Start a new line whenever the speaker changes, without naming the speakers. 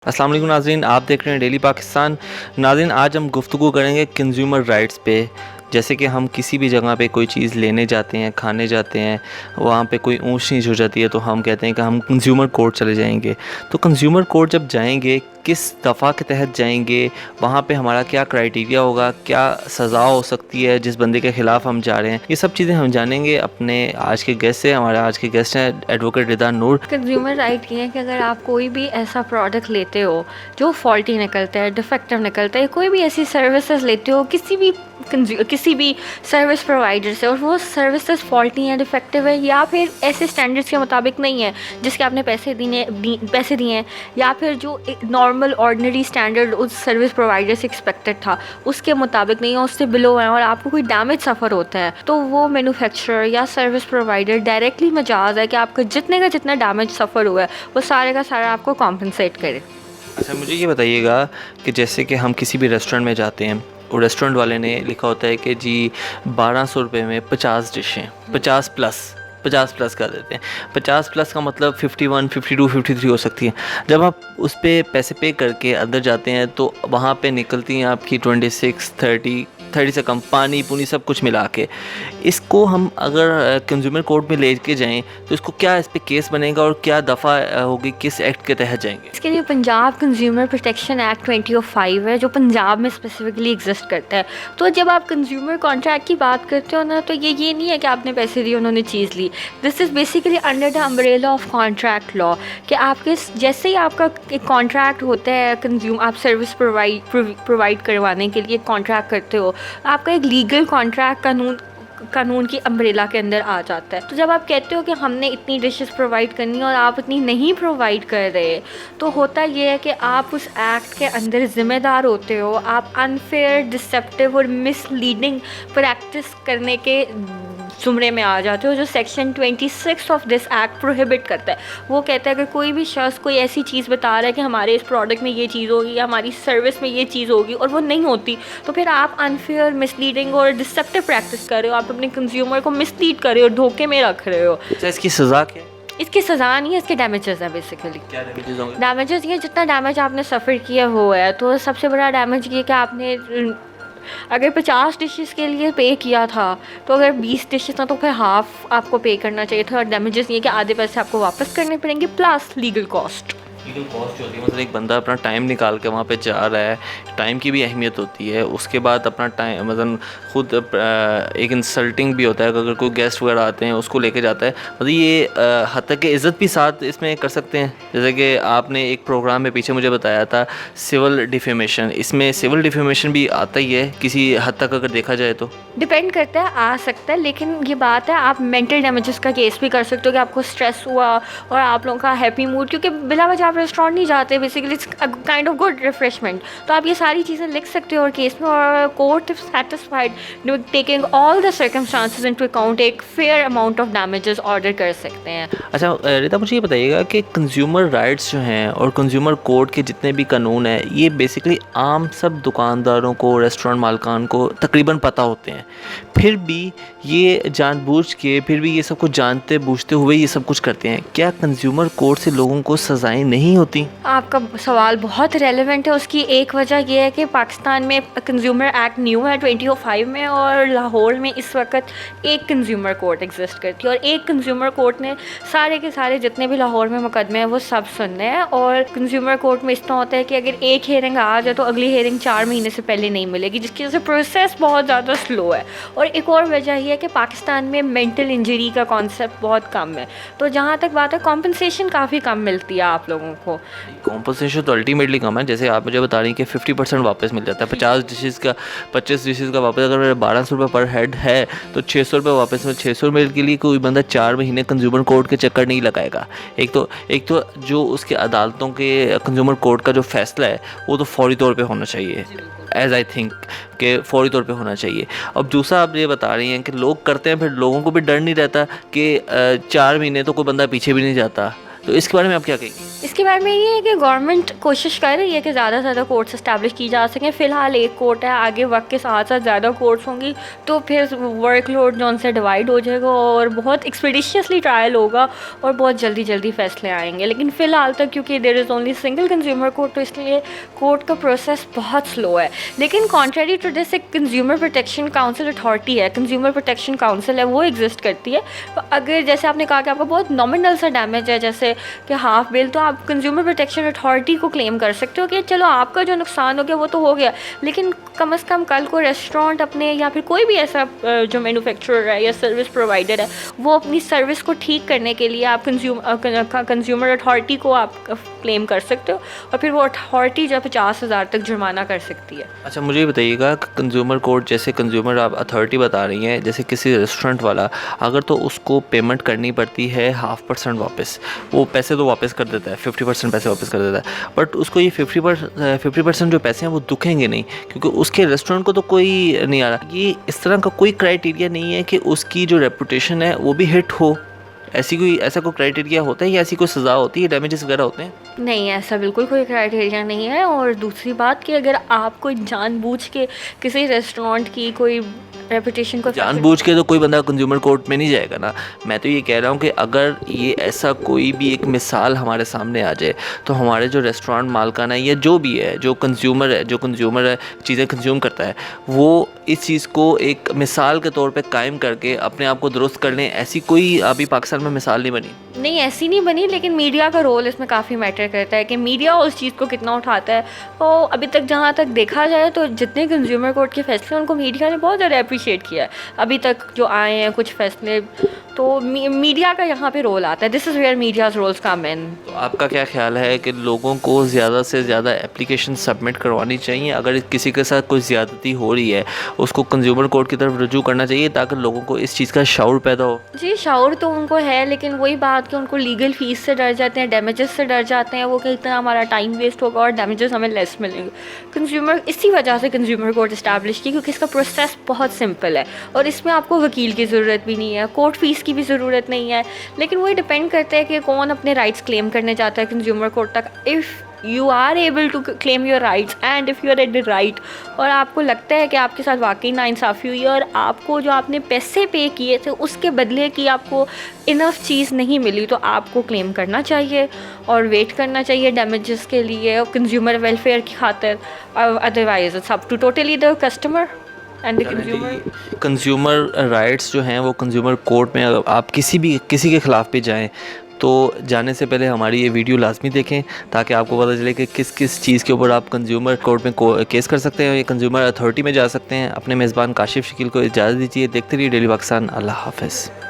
अस्सलाम वालेकुम नाज़रीन, आप देख रहे हैं डेली पाकिस्तान। नाज़रीन, आज हम गुफ्तगू करेंगे कंज्यूमर राइट्स पे। जैसे कि हम किसी भी जगह पे कोई चीज़ लेने जाते हैं, खाने जाते हैं, वहाँ पे कोई ऊंच नीच हो जाती है तो हम कहते हैं कि हम कंज्यूमर कोर्ट चले जाएंगे। तो कंज्यूमर कोर्ट जब जाएंगे, किस दफ़ा के तहत जाएंगे, वहाँ पे हमारा क्या क्राइटेरिया होगा, क्या सज़ा हो सकती है जिस बंदे के ख़िलाफ़ हम जा रहे हैं, ये सब चीज़ें हम जानेंगे अपने आज के गेस्ट से। हमारे आज के गेस्ट हैं एडवोकेट रिदा नूर।
कंज्यूमर राइट ये है कि अगर आप कोई भी ऐसा प्रोडक्ट लेते हो जो फॉल्टी निकलता है, डिफेक्टिव निकलता है, कोई भी ऐसी सर्विसेज लेते हो किसी भी सर्विस प्रोवाइडर से और वो सर्विसेज फॉल्टी हैं, डिफेक्टिव है या फिर ऐसे स्टैंडर्ड्स के मुताबिक नहीं है जिसके आपने पैसे दिए हैं, या फिर जो एक नॉर्मल ऑर्डिनरी स्टैंडर्ड उस सर्विस प्रोवाइडर से एक्सपेक्टेड था उसके मुताबिक नहीं है, उससे बिलो है और आपको कोई डैमेज सफ़र होता है, तो वो मैन्युफैक्चरर या सर्विस प्रोवाइडर डायरेक्टली मजाज है कि आपका जितना डैमेज सफ़र हुआ है वो सारे का सारा आपको कॉम्पनसेट करे।
अच्छा, मुझे ये बताइएगा कि जैसे कि हम किसी भी रेस्टोरेंट में जाते हैं और रेस्टोरेंट वाले ने लिखा होता है कि जी 1200 रुपये में 50 डिशें, 50 प्लस कर देते हैं। 50 प्लस का मतलब 51, 52, 53 हो सकती है। जब आप उस पर पैसे पे करके अंदर जाते हैं तो वहाँ पे निकलती हैं आपकी 26, 30 से कम, पानी पुनी सब कुछ मिला के। इसको हम अगर कंज्यूमर कोर्ट में ले के जाएं तो इसको क्या इस पे केस बनेगा और क्या दफ़ा होगी, किस एक्ट के तहत जाएंगे?
इसके लिए पंजाब कंज्यूमर प्रोटेक्शन एक्ट 2005 है जो पंजाब में स्पेसिफिकली एग्जिस्ट करता है। तो जब आप कंज्यूमर कॉन्ट्रैक्ट की बात करते हो ना, तो ये नहीं है कि आपने पैसे दिए उन्होंने चीज़ ली। This is basically under the umbrella of contract law कि आपके जैसे ही आपका एक कॉन्ट्रैक्ट होता है, आप सर्विस प्रोवाइड करवाने के लिए कॉन्ट्रैक्ट करते हो, आपका एक लीगल कॉन्ट्रैक्ट कानून की अम्ब्रेला के अंदर आ जाता है। तो जब आप कहते हो कि हमने इतनी डिशेस प्रोवाइड करनी है और आप इतनी नहीं प्रोवाइड कर रहे, तो होता ये है कि आप उस एक्ट के अंदर ज़िम्मेदार होते हो। आप अनफेयर, डिसेप्टिव और मिसलीडिंग प्रैक्टिस करने के ज़ुमरे में आ जाते हो, जो section 26 of this act prohibit करता है। वो कहता है कि कोई भी शख्स कोई ऐसी चीज़ बता रहा है कि हमारे इस प्रोडक्ट में ये चीज़ होगी या हमारी सर्विस में ये चीज़ होगी और वो नहीं होती, तो फिर आप अनफेयर, मिसलीडिंग और डिसेप्टिव प्रैक्टिस कर रहे हो। आप अपने कंज्यूमर को मिसलीड कर रहे हो, धोखे में रख रहे हो।
अच्छा, इसकी सज़ा क्या है?
इसकी सज़ा नहीं है, इसके डैमेजेस हैं बेसिकली।
क्या डैमेजेस होंगे?
डैमेजेस ये जितना डैमेज आपने सफ़र किया हुआ है, तो सबसे बड़ा डैमेज ये कि आपने अगर 50 डिशेस के लिए पे किया था, तो अगर 20 डिशेस था तो फिर हाफ़ आपको पे करना चाहिए था। और डैमेजेस ये कि आधे पैसे आपको वापस करने पड़ेंगे plus legal cost.
Legal cost होती है, मतलब एक बंदा अपना टाइम निकाल के वहाँ पे जा रहा है, टाइम की भी अहमियत होती है। उसके बाद अपना टाइम मतलब खुद एक इंसल्टिंग भी होता है कि अगर कोई गेस्ट वगैरह आते हैं उसको लेके जाता है, मतलब ये हद तक कि इज़्ज़त भी साथ इसमें कर सकते हैं। जैसे कि आपने एक प्रोग्राम में पीछे मुझे बताया था सिविल डिफेमेशन, इसमें सिविल डिफेमेशन भी आता ही है किसी हद तक अगर देखा जाए तो।
डिपेंड करता है, आ सकता है, लेकिन ये बात है आप मेंटल डैमेजेस का केस भी कर सकते हो कि आपको स्ट्रेस हुआ और आप लोगों का हैप्पी मूड, क्योंकि बिला वजह आप रेस्टोरेंट नहीं जाते, basically it's kind of good refreshment, तो आप ये सारी चीज़ें लिख सकते हो और केस में, और court if satisfied taking all the circumstances into account एक fair amount of damages order कर सकते हैं।
अच्छा रिता, मुझे ये बताइएगा कि कंज्यूमर राइट्स जो हैं और कंज्यूमर कोर्ट के जितने भी कानून हैं, ये बेसिकली आम सब दुकानदारों को, रेस्टोरेंट मालिकान को तकरीबन पता होते हैं, फिर भी ये जानबूझ के, फिर भी ये सब कुछ जानते बूझते हुए ये सब कुछ करते हैं। क्या कंज्यूमर कोर्ट से लोगों को सज़ाएं नहीं होती?
आपका सवाल बहुत रेलेवेंट है। उसकी एक वजह यह है कि पाकिस्तान में कंज्यूमर एक्ट न्यू है 2005 में, और लाहौर में इस वक्त एक कंज्यूमर कोर्ट एग्जिस्ट करती है, और एक कंज्यूमर कोर्ट ने सारे के सारे जितने भी लाहौर में मुकदमे हैं वो सब सुनने हैं। और कंज्यूमर कोर्ट में इस तरह होता है कि अगर एक हेयरिंग आ जाए तो अगली हेयरिंग 4 महीने से पहले नहीं मिलेगी, जिसकी वजह से प्रोसेस बहुत ज़्यादा स्लो है। और एक और वजह यह है कि पाकिस्तान में मेंटल इंजरी का कॉन्सेप्ट बहुत कम है, तो जहाँ तक बात है कॉम्पनसेशन काफ़ी कम मिलती है आप लोगों को।
कॉम्पनसेशन तो अल्टीमेटली कम है। जैसे आप मुझे बता रही हैं कि 50% वापस मिल जाता है। 25 डिशेज़ का वापस अगर 1200 रुपये पर हेड है तो 600 रुपये वापस में। 600 रुपये के लिए कोई बंदा 4 महीने कंज्यूमर कोर्ट के चक्कर नहीं लगाएगा। एक तो जो उसके अदालतों के कंज्यूमर कोर्ट का जो फैसला है वो तो फौरी तौर पे होना चाहिए, एज़ आई थिंक कि फ़ौरी तौर पे होना चाहिए। अब दूसरा आप ये बता रही हैं कि लोग करते हैं, फिर लोगों को भी डर नहीं रहता कि 4 महीने तो कोई बंदा पीछे भी नहीं जाता। तो इसके बारे में आप क्या कहेंगे?
इसके बारे में ये है कि गवर्नमेंट कोशिश कर रही है कि ज़्यादा से ज़्यादा कोर्ट्स इस्टेब्लिश की जा सकें। फ़िलहाल एक कोर्ट है, आगे वक्त के साथ साथ ज़्यादा कोर्ट्स होंगी तो फिर वर्कलोड जो उनसे डिवाइड हो जाएगा और बहुत एक्सपीडिशियसली ट्रायल होगा और बहुत जल्दी जल्दी फैसले आएंगे। लेकिन फ़िलहाल तक क्योंकि there is only single consumer court, तो इसलिए कोर्ट का प्रोसेस बहुत स्लो है। लेकिन कॉन्ट्रेरी टू दिस एक कंज्यूमर प्रोटेक्शन काउंसिल अथॉरिटी है, कंज्यूमर प्रोटेक्शन काउंसिल है, वो एग्जिस्ट करती है। तो अगर जैसे आपने कहा कि आपका बहुत नॉमिनल सा डैमेज है जैसे कि हाफ बिल, तो आप कंज्यूमर प्रोटेक्शन अथॉरिटी को क्लेम कर सकते हो कि चलो आपका जो नुकसान हो गया वो तो हो गया, लेकिन कम से कम कल को रेस्टोरेंट अपने या फिर कोई भी ऐसा जो मैन्युफैक्चरर है या सर्विस प्रोवाइडर है वो अपनी सर्विस को ठीक करने के लिए आप कंज्यूमर अथॉरिटी को आप क्लेम कर सकते हो और फिर वो अथॉरिटी जो 50,000 तक जुर्माना कर सकती है।
अच्छा, मुझे ये बताइएगा कंज्यूमर कोर्ट जैसे कंज्यूमर आप अथॉरिटी बता रही हैं, जैसे किसी रेस्टोरेंट वाला अगर तो उसको पेमेंट करनी पड़ती है 0.5% वापस, वो पैसे तो वापस कर देता है, 50% पैसे वापस कर देता है, बट उसको ये 50% जो पैसे हैं वो दुखेंगे नहीं क्योंकि उसके रेस्टोरेंट को तो कोई नहीं आ रहा। ये इस तरह का कोई क्राइटेरिया नहीं है कि उसकी जो रेपुटेशन है वो भी हिट हो, ऐसा कोई क्राइटेरिया होता है या ऐसी कोई सज़ा होती है, डैमेजेस वगैरह होते हैं?
नहीं, ऐसा बिल्कुल कोई क्राइटेरिया नहीं है। और दूसरी बात कि अगर आप कोई जानबूझ के किसी रेस्टोरेंट की कोई रेपुटेशन को
जानबूझ के तो कोई बंदा कंज्यूमर कोर्ट में नहीं जाएगा ना। मैं तो ये कह रहा हूँ कि अगर ये ऐसा कोई भी एक मिसाल हमारे सामने आ जाए तो हमारे जो रेस्टोरेंट मालकान है या जो भी है जो कंज्यूमर है चीज़ें कंज्यूम करता है, वो इस चीज़ को एक मिसाल के तौर पे कायम करके अपने आप को दुरुस्त कर लें। ऐसी कोई अभी पाकिस्तान में मिसाल नहीं बनी।
नहीं, ऐसी नहीं बनी, लेकिन मीडिया का रोल इसमें काफ़ी मैटर करता है कि मीडिया उस चीज़ को कितना उठाता है। तो अभी तक जहाँ तक देखा जाए तो जितने कंज्यूमर कोर्ट के फैसले उनको मीडिया ने बहुत ज़्यादा अप्रिशिएट किया है अभी तक जो आए हैं कुछ फैसले, तो मीडिया का यहाँ पे रोल आता है। This is where media's roles come in.
तो आपका क्या ख्याल है कि लोगों को ज़्यादा से ज़्यादा एप्लीकेशन सबमिट करवानी चाहिए? अगर किसी के साथ कोई ज़्यादती हो रही है उसको कंज्यूमर कोर्ट की तरफ रुजू करना चाहिए ताकि लोगों को इस चीज़ का शऊर पैदा हो?
जी, शऊर तो उनको है, लेकिन वही बात कि उनको लीगल फ़ीस से डर जाते हैं, डैमेजेस से डर जाते हैं, वो कि इतना हमारा टाइम वेस्ट होगा और डैमेजेस हमें लेस मिलेंगे। कंज्यूमर इसी वजह से कंज्यूमर कोर्ट इस्टेब्लिश की क्योंकि इसका प्रोसेस बहुत सिंपल है और इसमें आपको वकील की ज़रूरत भी नहीं है, कोर्ट फ़ीस की भी ज़रूरत नहीं है। लेकिन वही डिपेंड करता है कि कौन अपने राइट्स क्लेम करने जाता है कंज्यूमर कोर्ट तक। If you are able to claim your rights and if you are at the right और आपको लगता है कि आपके साथ वाकई नाइंसाफ़ी हुई और आपको जो आपने पैसे पे किए थे उसके बदले की आपको इनफ चीज़ नहीं मिली, तो आपको क्लेम करना चाहिए और वेट करना चाहिए डैमेजेस के लिए और कंज्यूमर वेलफेयर की खातिर। Otherwise it's up to totally the customer and the consumer.
Consumer rights जो हैं वो कंज्यूमर कोर्ट में आप किसी के ख़िलाफ़ भी जाएं तो जाने से पहले हमारी ये वीडियो लाजमी देखें ताकि आपको पता चले कि किस किस चीज़ के ऊपर आप कंज्यूमर कोर्ट में केस कर सकते हैं या कंज्यूमर अथॉरिटी में जा सकते हैं। अपने मेज़बान काशिफ शकील को इजाज़त दीजिए। देखते रहिए डेली पाकिस्तान। अल्लाह हाफ़िज़।